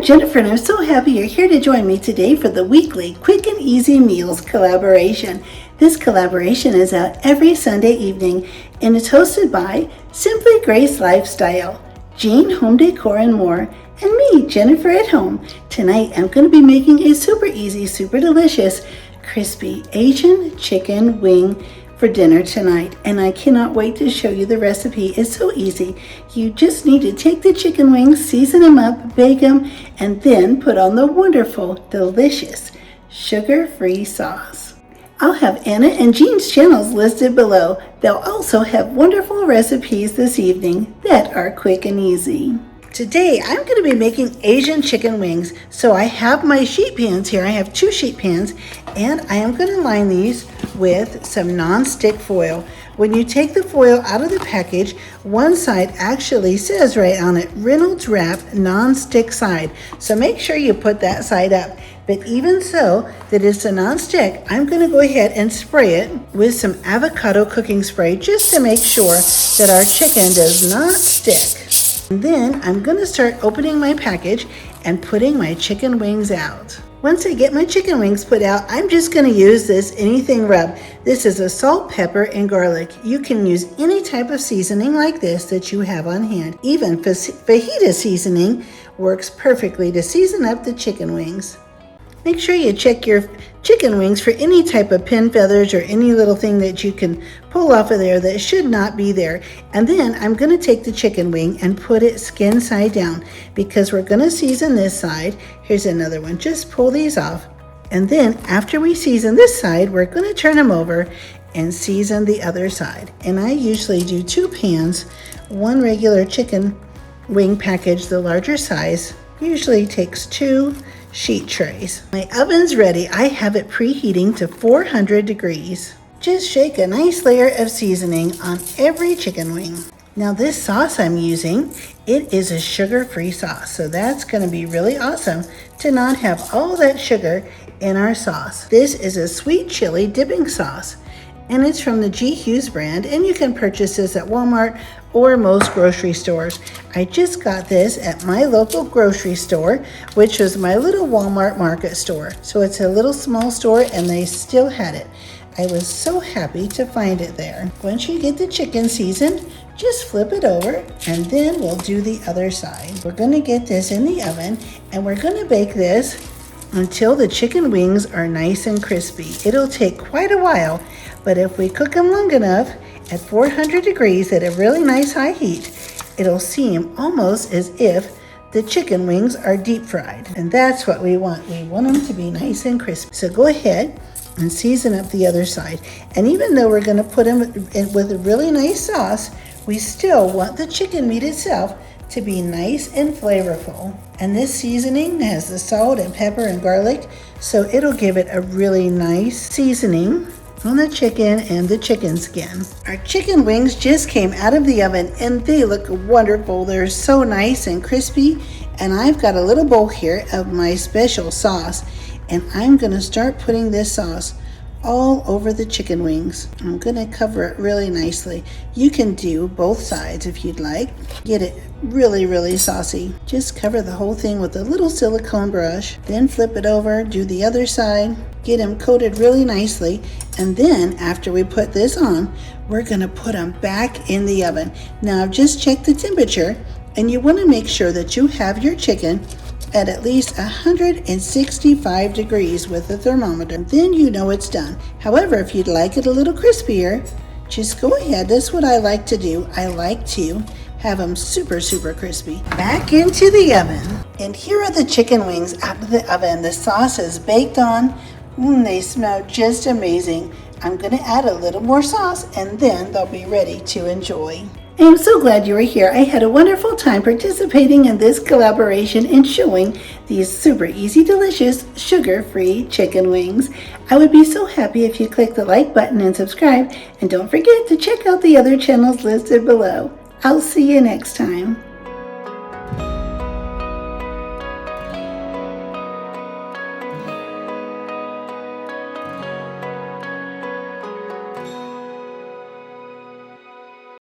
I'm Jennifer, and I'm so happy you're here to join me today for the weekly Quick and Easy Meals collaboration. This collaboration is out every Sunday evening and it's hosted by Simply Grace Lifestyle, Jean Home Decor and More, and me, Jennifer at Home. Tonight I'm going to be making a super easy, super delicious, crispy Asian chicken wing for dinner tonight, and I cannot wait to show you the recipe. It's so easy. You just need to take the chicken wings, season them up, bake them, and then put on the wonderful, delicious, sugar-free sauce. I'll have Anna and Jean's channels listed below. They'll also have wonderful recipes this evening that are quick and easy. Today, I'm going to be making Asian chicken wings. So I have my sheet pans here. I have 2 sheet pans, and I am going to line these with some non-stick foil. When you take the foil out of the package, one side actually says right on it, Reynolds Wrap non-stick side. So make sure you put that side up. But even so, that it's a non-stick, I'm going to go ahead and spray it with some avocado cooking spray just to make sure that our chicken does not stick. And then I'm going to start opening my package and putting my chicken wings out. Once I get my chicken wings put out, I'm just going to use this anything rub. This is a salt, pepper, and garlic. You can use any type of seasoning like this that you have on hand. Even fajita seasoning works perfectly to season up the chicken wings. Make sure you check your chicken wings for any type of pin feathers or any little thing that you can pull off of there that should not be there. And then I'm going to take the chicken wing and put it skin side down because we're going to season this side. Here's another one. Just pull these off. And then after we season this side, we're going to turn them over and season the other side. And I usually do 2 pans, 1 regular chicken wing package, the larger size, usually takes 2 sheet trays. My oven's ready. I have it preheating to 400 degrees. Just shake a nice layer of seasoning on every chicken wing. Now this sauce I'm using, it is a sugar-free sauce, so that's going to be really awesome to not have all that sugar in our sauce. This is a sweet chili dipping sauce, and it's from the Hughes brand, and you can purchase this at Walmart or most grocery stores. I just got this at my local grocery store, which was my little Walmart market store. So it's a little small store and they still had it. I was so happy to find it there. Once you get the chicken seasoned, just flip it over and then we'll do the other side. We're gonna get this in the oven and we're gonna bake this until the chicken wings are nice and crispy. It'll take quite a while, but if we cook them long enough, at 400 degrees at a really nice high heat, it'll seem almost as if the chicken wings are deep fried. And that's what we want. We want them to be nice and crispy. So go ahead and season up the other side. And even though we're going to put them in with a really nice sauce, we still want the chicken meat itself to be nice and flavorful. And this seasoning has the salt and pepper and garlic, so it'll give it a really nice seasoning on the chicken and the chicken skin. Our chicken wings just came out of the oven and they look wonderful. They're so nice and crispy. And I've got a little bowl here of my special sauce, and I'm going to start putting this sauce all over the chicken wings. I'm going to cover it really nicely. You can do both sides if you'd like. Get it really, really saucy. Just cover the whole thing with a little silicone brush. Then flip it over, do the other side, get them coated really nicely. And then after we put this on, we're going to put them back in the oven. Now I've just checked the temperature, and you want to make sure that you have your chicken at least 165 degrees with the thermometer. Then you know it's done. However, if you'd like it a little crispier, just go ahead. That's what I like to do. I like to have them super, super crispy. Back into the oven. And here are the chicken wings out of the oven. The sauce is baked on. They smell just amazing. I'm going to add a little more sauce and then they'll be ready to enjoy. I am so glad you were here. I had a wonderful time participating in this collaboration and showing these super easy, delicious, sugar-free chicken wings. I would be so happy if you click the like button and subscribe. And don't forget to check out the other channels listed below. I'll see you next time.